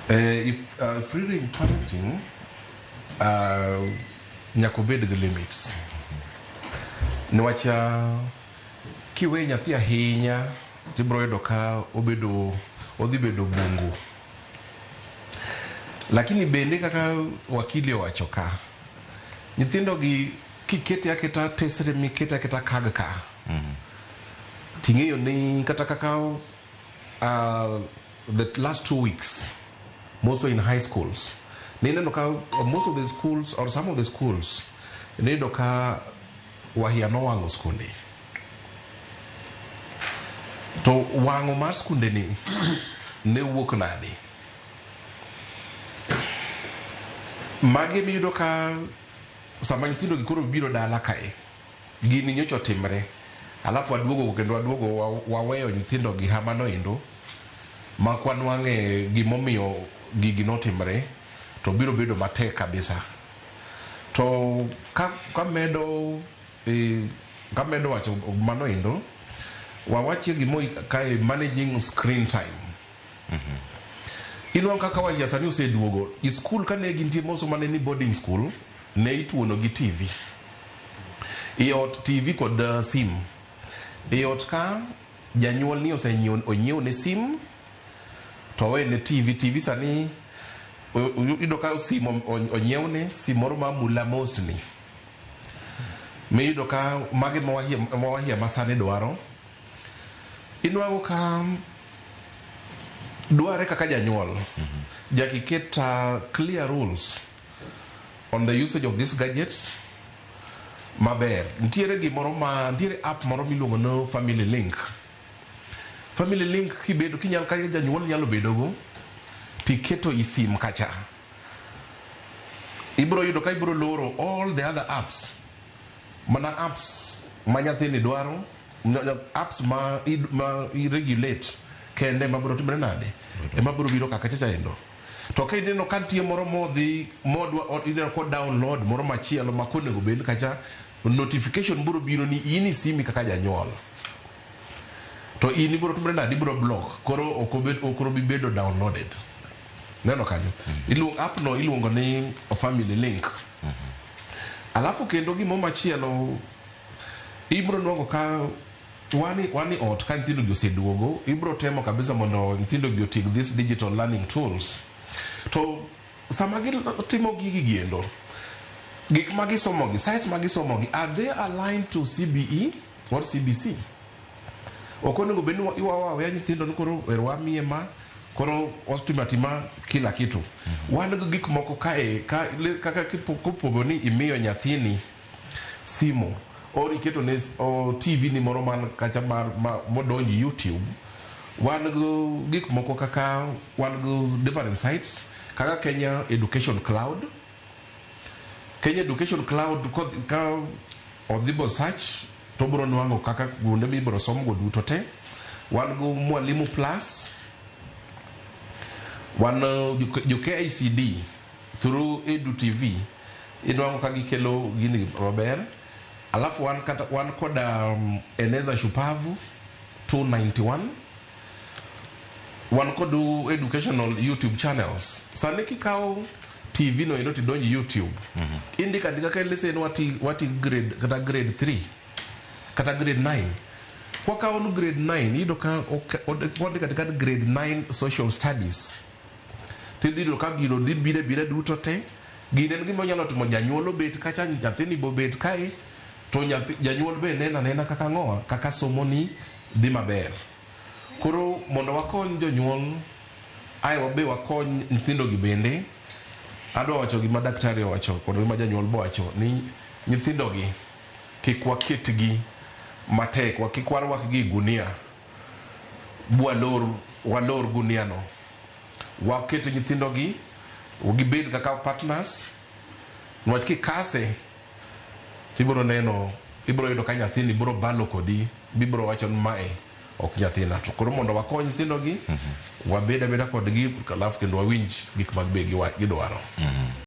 If freedom parenting, nyaka obed gi limits. Niwach kiwe nyathi ahinya tibiro yudo ka odhi bedo bungu. Lakini bende kaka wakili owacho ka, nyithindo gi kikete aketa tesre mikete aketa kaka. Ting'eyo ni kata kaka the last 2 weeks, mostly in high schools, nino ka most of the schools or some of the schools nino ka wahia no wango skunde. To wango mar skunde ni ne wuok nade. Magi miyudo ka sama nyithindo gi koro biro dala kae, gini nyocha otimre, alafu waduogo waweyo nyithindo gi hamano endo, ma kwan wang'e gimomiyo gigi notimre, to biro bedo matek kabisa. To kamedo wacho mano endo, wawachie gimo kae managing screen time. Inuang kaka wahia sani oseduogo, i school kane gintie moso mane ni boarding school, ne ituono gi TV. Iot TV kod sim. Iot ka janyuol ni onyiew ne sim, to we ne TV sani ido ka sim onyiew ne sim moro ma mula mosni. Me ido ka mage mawahia masane dwaro. Inuango ka duare kaka janyuol, jakiket clear rules on the usage of these gadgets maber. Ntiere app moro miluongo no Family Link. Family Link kinyal ka janyuol nyalo bedogo tiketo isim kacha. Ibro yudo ka ibro loro all the other apps. Mana apps ma nyathini dwaro, apps ma regulate kende mabro timre nade. Mabro biro kaka chacha endo. To ka ideno kantie moro modhi modwa ideno ko download moro machielo makone go bed kacha, notification biro biro ni ini simi kaka janyuol. To ini biro tumre nade, biro block, koro okoro bibedo downloaded. Neno kanyo. App no iluongo ni Family Link. Alafu kendo gimo machielo, ibro nuongo ka wani ot ka nyithindo gi oseduogo, ibro temo kabisa mondo nyithindo gi otig these digital learning tools. To sama timo gigi giendo, gik magisomogi, sites magisomogi, are they aligned to CBE or CBC? Okonego benu iwawe nyithindo koro erwamie ma koro ostimatima kila kitu. Wan gik moko kae kaka kupogo ni imiyo nyathini simu or iketo ne TV ni moro man kacha modonji YouTube. Wan gik moko kaka different sites kaka Kenya Education Cloud. Kenya Education Cloud ka odhibo search to bro nwango kaka gunde biro somo duto te. Wan Mwalimu Plus. Wan UKICD through Edu TV. Inwango ka gikelo gini maber. Alafu wan koda Eneza Shupavu 291. Wan kodu educational YouTube channels. Sani kikao TV no ino tidonji YouTube. Indika ka listen wati grade kata grade 3 kata grade 9. Kwa ka onu grade 9 ido ka wandika kata grade 9 social studies. Tidido ka gino bire duto te. Ginen gimo nyalo timo janyuol obet kacha, nyathini bo bet kae, to janyuol be nena kaka ngoa kaka somoni dhi maber. Koro mondo wakony jonyuol, ai wabe wakony nyithindo gi bende. Adwa wacho gima daktari wacho kod gima janyuol bo wacho ni nyithindo gi kik waketgi matek, wakik gi gunia. Walor gunia no. Waket nyithindo gi gibed kaka partners. Nwach kikase tibiro neno, ibiro yudo ka nyathini biro balo kodi, bibiro wacho mae ok nyathina. To koro mondo wakony nyithindo gi, wabeda kodgi, alafu kendo wawinj gik mag be gidwaro.